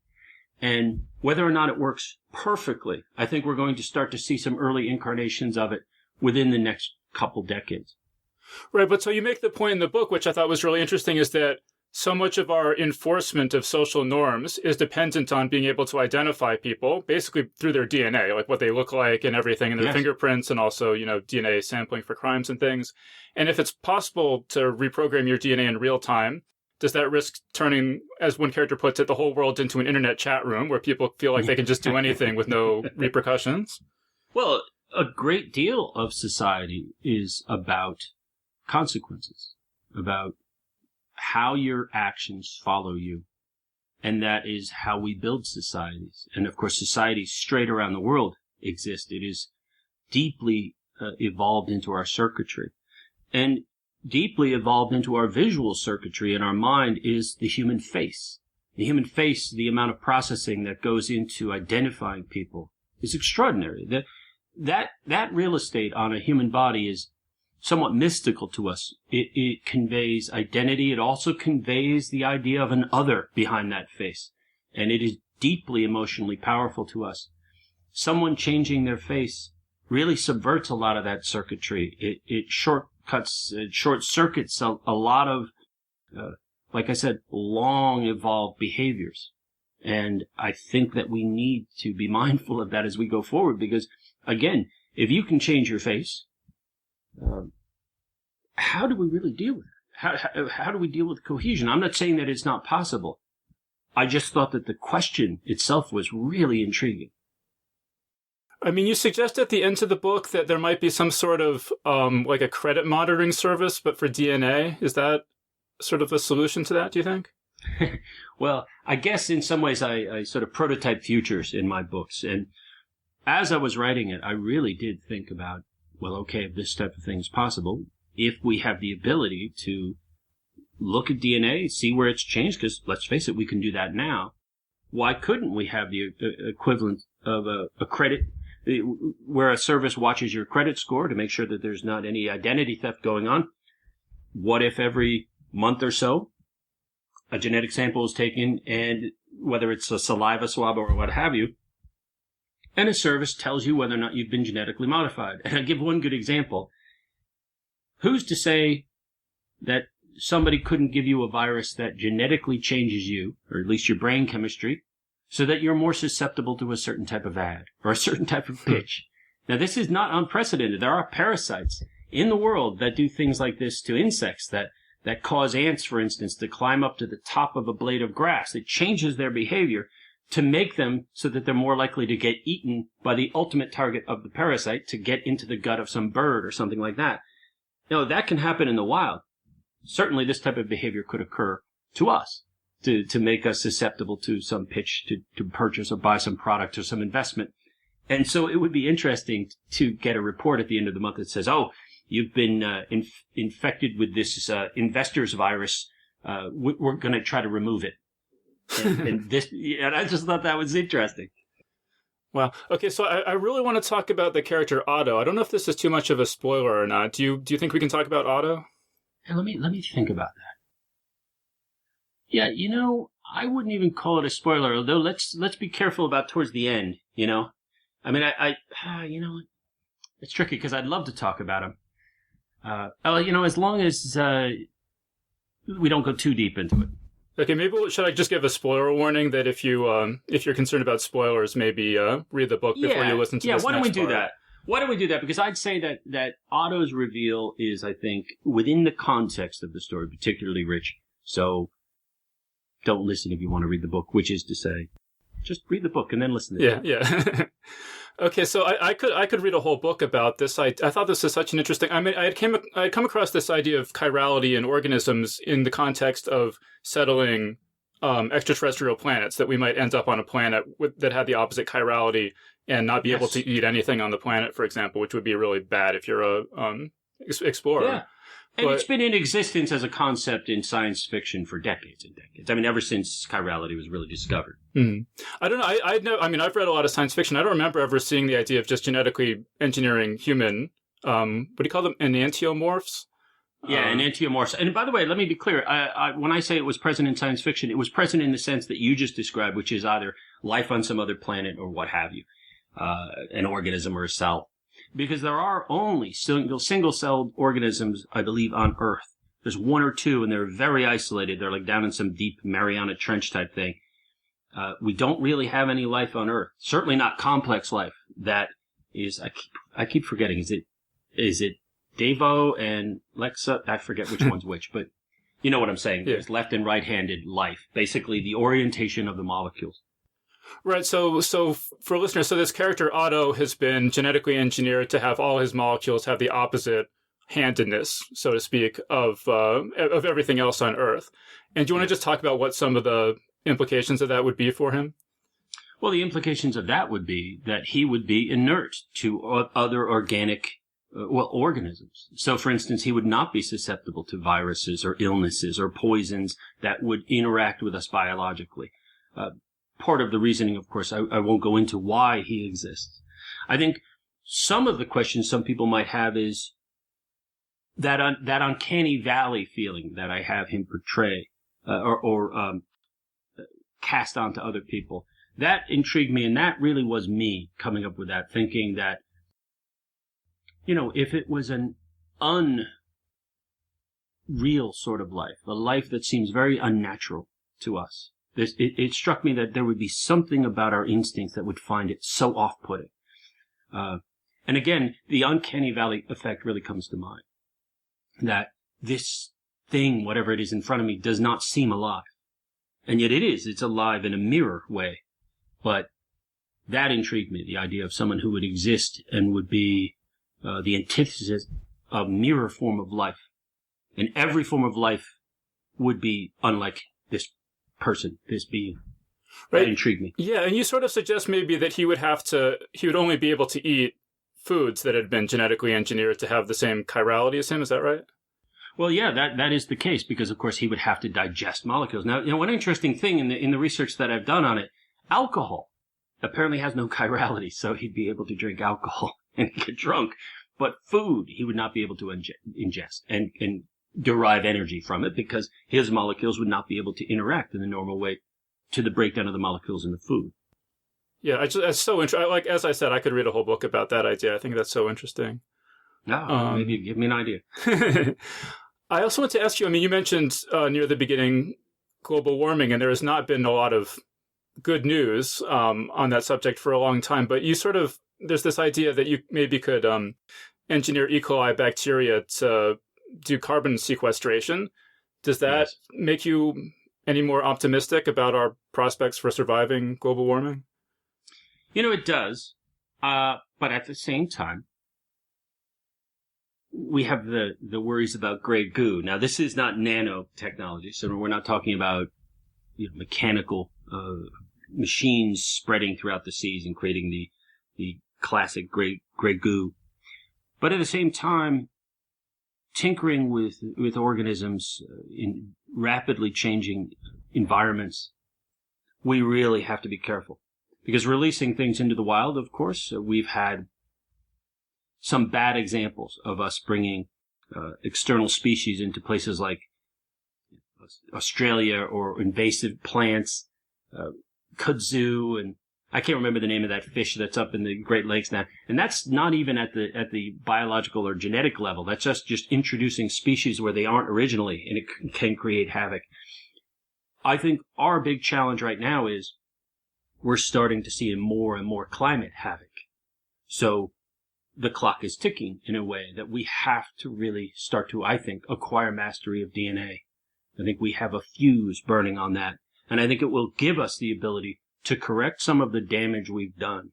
And whether or not it works perfectly, I think we're going to start to see some early incarnations of it within the next couple decades. Right, but so you make the point in the book, which I thought was really interesting, is that so much of our enforcement of social norms is dependent on being able to identify people basically through their DNA, like what they look like and everything, and their fingerprints, and also, DNA sampling for crimes and things. And if it's possible to reprogram your DNA in real time, does that risk turning, as one character puts it, the whole world into an internet chat room where people feel like they can just do anything with no repercussions? Well, a great deal of society is about consequences, about how your actions follow you. And that is how we build societies. And of course, societies straight around the world exist. It is deeply evolved into our circuitry. And deeply evolved into our visual circuitry in our mind is the human face. The human face, the amount of processing that goes into identifying people is extraordinary. That real estate on a human body is somewhat mystical to us. It conveys identity. It also conveys the idea of an other behind that face. And it is deeply emotionally powerful to us. Someone changing their face really subverts a lot of that circuitry. It short circuits a lot of, like I said, long evolved behaviors. And I think that we need to be mindful of that as we go forward because, again, if you can change your face, how do we really deal with it? How do we deal with cohesion? I'm not saying that it's not possible. I just thought that the question itself was really intriguing. I mean, you suggest at the end of the book that there might be some sort of like a credit monitoring service, but for DNA. Is that sort of a solution to that, do you think? Well, I guess in some ways I sort of prototype futures in my books. And as I was writing it, I really did think about, well, okay, if this type of thing is possible, if we have the ability to look at DNA, see where it's changed, because let's face it, we can do that now. Why couldn't we have the equivalent of a credit where a service watches your credit score to make sure that there's not any identity theft going on? What if every month or so a genetic sample is taken, and whether it's a saliva swab or what have you, and a service tells you whether or not you've been genetically modified? And I'll give one good example. Who's to say that somebody couldn't give you a virus that genetically changes you, or at least your brain chemistry, so that you're more susceptible to a certain type of ad or a certain type of pitch? Now, this is not unprecedented. There are parasites in the world that do things like this to insects, that cause ants, for instance, to climb up to the top of a blade of grass. It changes their behavior to make them so that they're more likely to get eaten by the ultimate target of the parasite, to get into the gut of some bird or something like that. Now, that can happen in the wild. Certainly, this type of behavior could occur to us, to make us susceptible to some pitch to purchase or buy some product or some investment. And so it would be interesting to get a report at the end of the month that says, oh, you've been infected with this investor's virus. We're going to try to remove it. And I just thought that was interesting. Wow. Okay, so I really want to talk about the character Otto. I don't know if this is too much of a spoiler or not. Do you think we can talk about Otto? Let me think about that. Yeah, I wouldn't even call it a spoiler, although let's be careful about towards the end, I mean, it's tricky because I'd love to talk about him. As long as we don't go too deep into it. Okay, maybe should I just give a spoiler warning that if you're concerned about spoilers, maybe read the book before you listen to this. Yeah, why don't we do part. that? Why don't we do that? Because I'd say that Otto's reveal is, I think, within the context of the story, particularly rich. So don't listen if you want to read the book, which is to say, just read the book and then listen to it. Yeah. Okay, so I could read a whole book about this. I thought this is such an interesting. I mean, I had come across this idea of chirality in organisms in the context of settling extraterrestrial planets, that we might end up on a planet that had the opposite chirality and not be able to eat anything on the planet, for example, which would be really bad if you're a explorer. Yeah. And it's been in existence as a concept in science fiction for decades and decades. I mean, ever since chirality was really discovered. Mm-hmm. I don't know. I've read a lot of science fiction. I don't remember ever seeing the idea of just genetically engineering human, what do you call them? Enantiomorphs? Yeah, enantiomorphs. And by the way, let me be clear. When I say it was present in science fiction, it was present in the sense that you just described, which is either life on some other planet or what have you, an organism or a cell. Because there are only single-celled organisms, I believe, on Earth. There's one or two, and they're very isolated. They're like down in some deep Mariana Trench type thing. We don't really have any life on Earth. Certainly not complex life. That is, I keep forgetting. Is it Devo and Lexa? I forget which one's which, but you know what I'm saying. There's left and right-handed life. Basically, the orientation of the molecules. Right. So for listeners, so this character Otto has been genetically engineered to have all his molecules have the opposite handedness, so to speak, of everything else on Earth. And do you want to just talk about what some of the implications of that would be for him? Well, the implications of that would be that he would be inert to other organic, organisms. So, for instance, he would not be susceptible to viruses or illnesses or poisons that would interact with us biologically. Part of the reasoning, of course, I won't go into why he exists. I think some of the questions some people might have is that uncanny valley feeling that I have him portray or cast onto other people. That intrigued me, and that really was me coming up with that, thinking that, if it was an unreal sort of life, a life that seems very unnatural to us, it struck me that there would be something about our instincts that would find it so off-putting. And again, the uncanny valley effect really comes to mind. That this thing, whatever it is in front of me, does not seem alive. And yet it is. It's alive in a mirror way. But that intrigued me, the idea of someone who would exist and would be the antithesis of mirror form of life. And every form of life would be unlike this person, this being. Right. That intrigued me. Yeah, and you sort of suggest maybe that he would only be able to eat foods that had been genetically engineered to have the same chirality as him. Is that right? Well, yeah, that is the case, because of course he would have to digest molecules. Now, one interesting thing in the research that I've done on it, alcohol apparently has no chirality, so he'd be able to drink alcohol and get drunk. But food, he would not be able to ingest and derive energy from it, because his molecules would not be able to interact in the normal way to the breakdown of the molecules in the food. Yeah, that's so interesting. Like, as I said, I could read a whole book about that idea. I think that's so interesting. No, maybe give me an idea. I also want to ask you, you mentioned near the beginning global warming, and there has not been a lot of good news on that subject for a long time, but there's this idea that you maybe could engineer E. coli bacteria to do carbon sequestration. Does that make you any more optimistic about our prospects for surviving global warming? It does. But at the same time, we have the worries about gray goo. Now, this is not nanotechnology, so we're not talking about mechanical machines spreading throughout the seas and creating the classic gray goo. But at the same time, tinkering with organisms in rapidly changing environments, we really have to be careful. Because releasing things into the wild, of course, we've had some bad examples of us bringing external species into places like Australia, or invasive plants, kudzu, and I can't remember the name of that fish that's up in the Great Lakes now. And that's not even at the biological or genetic level. That's just introducing species where they aren't originally, and it can create havoc. I think our big challenge right now is we're starting to see more and more climate havoc. So the clock is ticking in a way that we have to really start to, I think, acquire mastery of DNA. I think we have a fuse burning on that. And I think it will give us the ability to correct some of the damage we've done.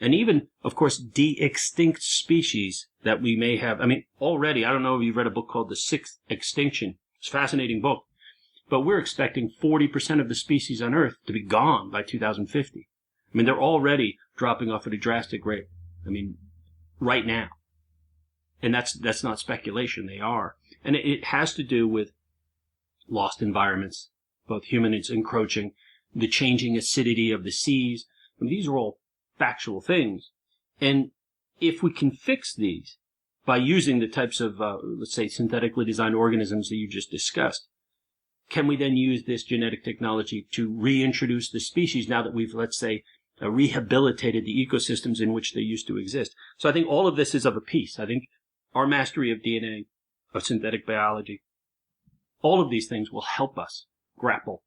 And even, of course, de-extinct species that we may have. I mean, already, I don't know if you've read a book called The Sixth Extinction. It's a fascinating book. But we're expecting 40% of the species on Earth to be gone by 2050. I mean, they're already dropping off at a drastic rate. I mean, right now. And that's not speculation. They are. And it has to do with lost environments, both humans encroaching, the changing acidity of the seas. I mean, these are all factual things. And if we can fix these by using the types of, let's say, synthetically designed organisms that you just discussed, can we then use this genetic technology to reintroduce the species now that we've, let's say, rehabilitated the ecosystems in which they used to exist? So I think all of this is of a piece. I think our mastery of DNA, of synthetic biology, all of these things will help us grapple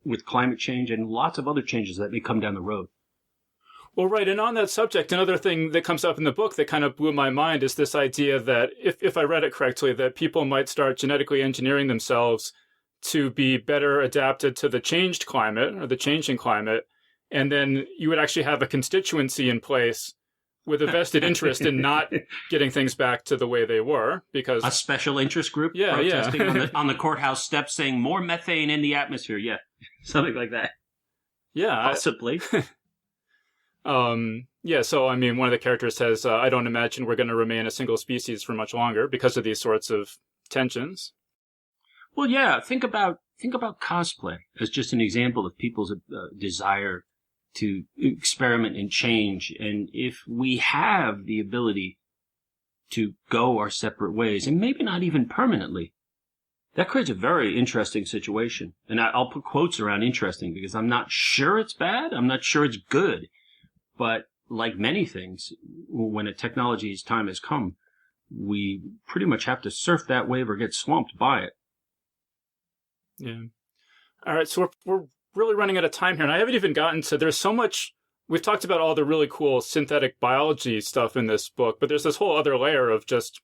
with climate change and lots of other changes that may come down the road. Well, right. And on that subject, another thing that comes up in the book that kind of blew my mind is this idea that, if I read it correctly, that people might start genetically engineering themselves to be better adapted to the changed climate or the changing climate. And then you would actually have a constituency in place with a vested interest in not getting things back to the way they were, because a special interest group protesting on the courthouse steps saying more methane in the atmosphere. Yeah, something like that. Yeah, possibly. Yeah. So I mean, one of the characters says, "I don't imagine we're going to remain a single species for much longer because of these sorts of tensions." Well, yeah. Think about cosplay as just an example of people's desire to experiment and change. And if we have the ability to go our separate ways, and maybe not even permanently, that creates a very interesting situation. And I'll put quotes around interesting because I'm not sure it's bad. I'm not sure it's good. But like many things, when a technology's time has come, we pretty much have to surf that wave or get swamped by it. Yeah. All right. So we're really running out of time here, and I haven't even gotten to, there's so much, we've talked about all the really cool synthetic biology stuff in this book, but there's this whole other layer of just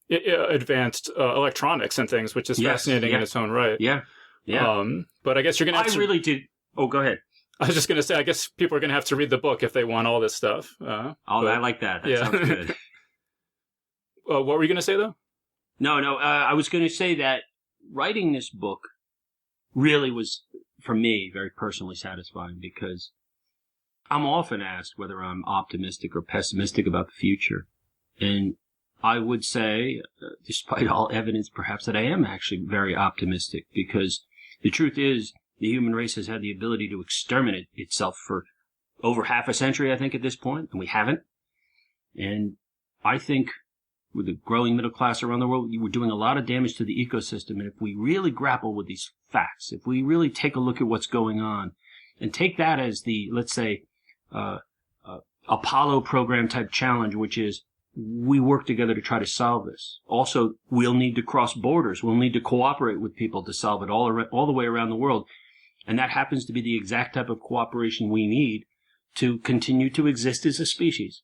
advanced electronics and things, which is fascinating in its own right. Yeah. Yeah. But I guess you're going to have to... really do... Oh, go ahead. I was just going to say, I guess people are going to have to read the book if they want all this stuff. I like that. That sounds good. What were you going to say, though? No. I was going to say that writing this book really was, for me, very personally satisfying, because I'm often asked whether I'm optimistic or pessimistic about the future. And I would say, despite all evidence perhaps, that I am actually very optimistic, because the truth is the human race has had the ability to exterminate itself for over half a century, I think, at this point, and we haven't. And I think with the growing middle class around the world, we're doing a lot of damage to the ecosystem. And if we really grapple with these facts, if we really take a look at what's going on and take that as the, let's say, Apollo program type challenge, which is we work together to try to solve this. Also, we'll need to cross borders. We'll need to cooperate with people to solve it all the way around the world. And that happens to be the exact type of cooperation we need to continue to exist as a species.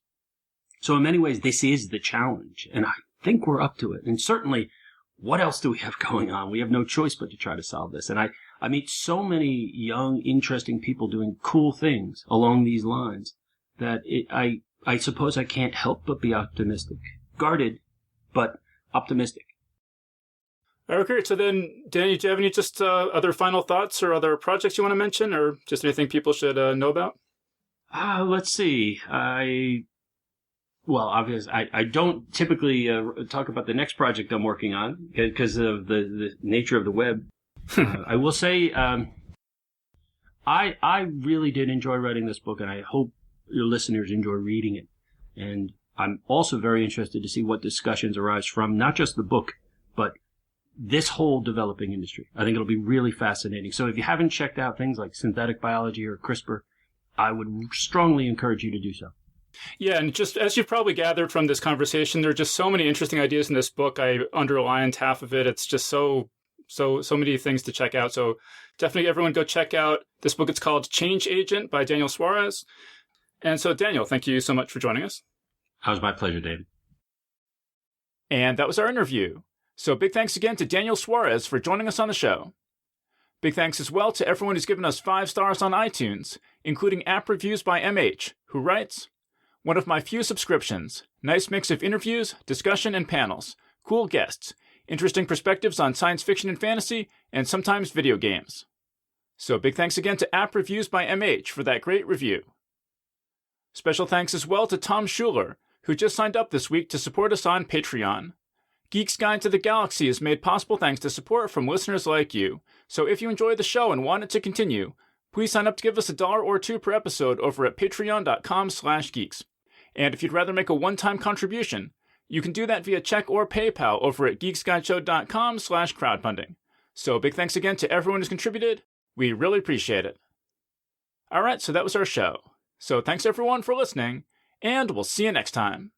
So in many ways, this is the challenge, and I think we're up to it. And certainly, what else do we have going on? We have no choice but to try to solve this. And I meet so many young, interesting people doing cool things along these lines that I suppose I can't help but be optimistic. Guarded, but optimistic. Okay, so then, Danny, do you have any just other final thoughts or other projects you want to mention, or just anything people should know about? Let's see. Well, obviously, I don't typically talk about the next project I'm working on because of the nature of the web. I will say I really did enjoy writing this book, and I hope your listeners enjoy reading it. And I'm also very interested to see what discussions arise from not just the book, but this whole developing industry. I think it'll be really fascinating. So if you haven't checked out things like synthetic biology or CRISPR, I would strongly encourage you to do so. Yeah, and just as you've probably gathered from this conversation, there are just so many interesting ideas in this book. I underlined half of it. It's just so many things to check out. So definitely everyone go check out this book. It's called Change Agent by Daniel Suarez. And so, Daniel, thank you so much for joining us. It was my pleasure, David. And that was our interview. So big thanks again to Daniel Suarez for joining us on the show. Big thanks as well to everyone who's given us 5 stars on iTunes, including app reviews by MH, who writes, "One of my few subscriptions. Nice mix of interviews, discussion, and panels. Cool guests. Interesting perspectives on science fiction and fantasy, and sometimes video games." So big thanks again to app reviews by MH for that great review. Special thanks as well to Tom Schuler, who just signed up this week to support us on Patreon. Geek's Guide to the Galaxy is made possible thanks to support from listeners like you. So if you enjoy the show and want it to continue, please sign up to give us $1 or $2 per episode over at patreon.com/geeks. And if you'd rather make a one-time contribution, you can do that via check or PayPal over at geeksguideshow.com/crowdfunding. So big thanks again to everyone who's contributed. We really appreciate it. All right, so that was our show. So thanks everyone for listening, and we'll see you next time.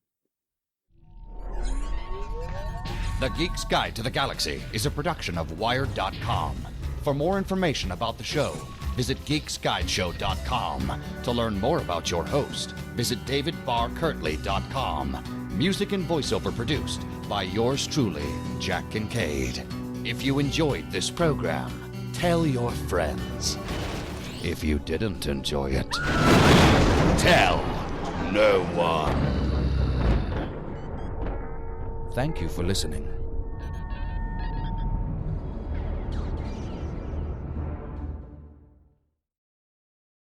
The Geek's Guide to the Galaxy is a production of Wired.com. For more information about the show, visit geeksguideshow.com. To learn more about your host, visit davidbarrkirtley.com. Music and voiceover produced by yours truly, Jack Kincaid. If you enjoyed this program, tell your friends. If you didn't enjoy it, tell no one. Thank you for listening.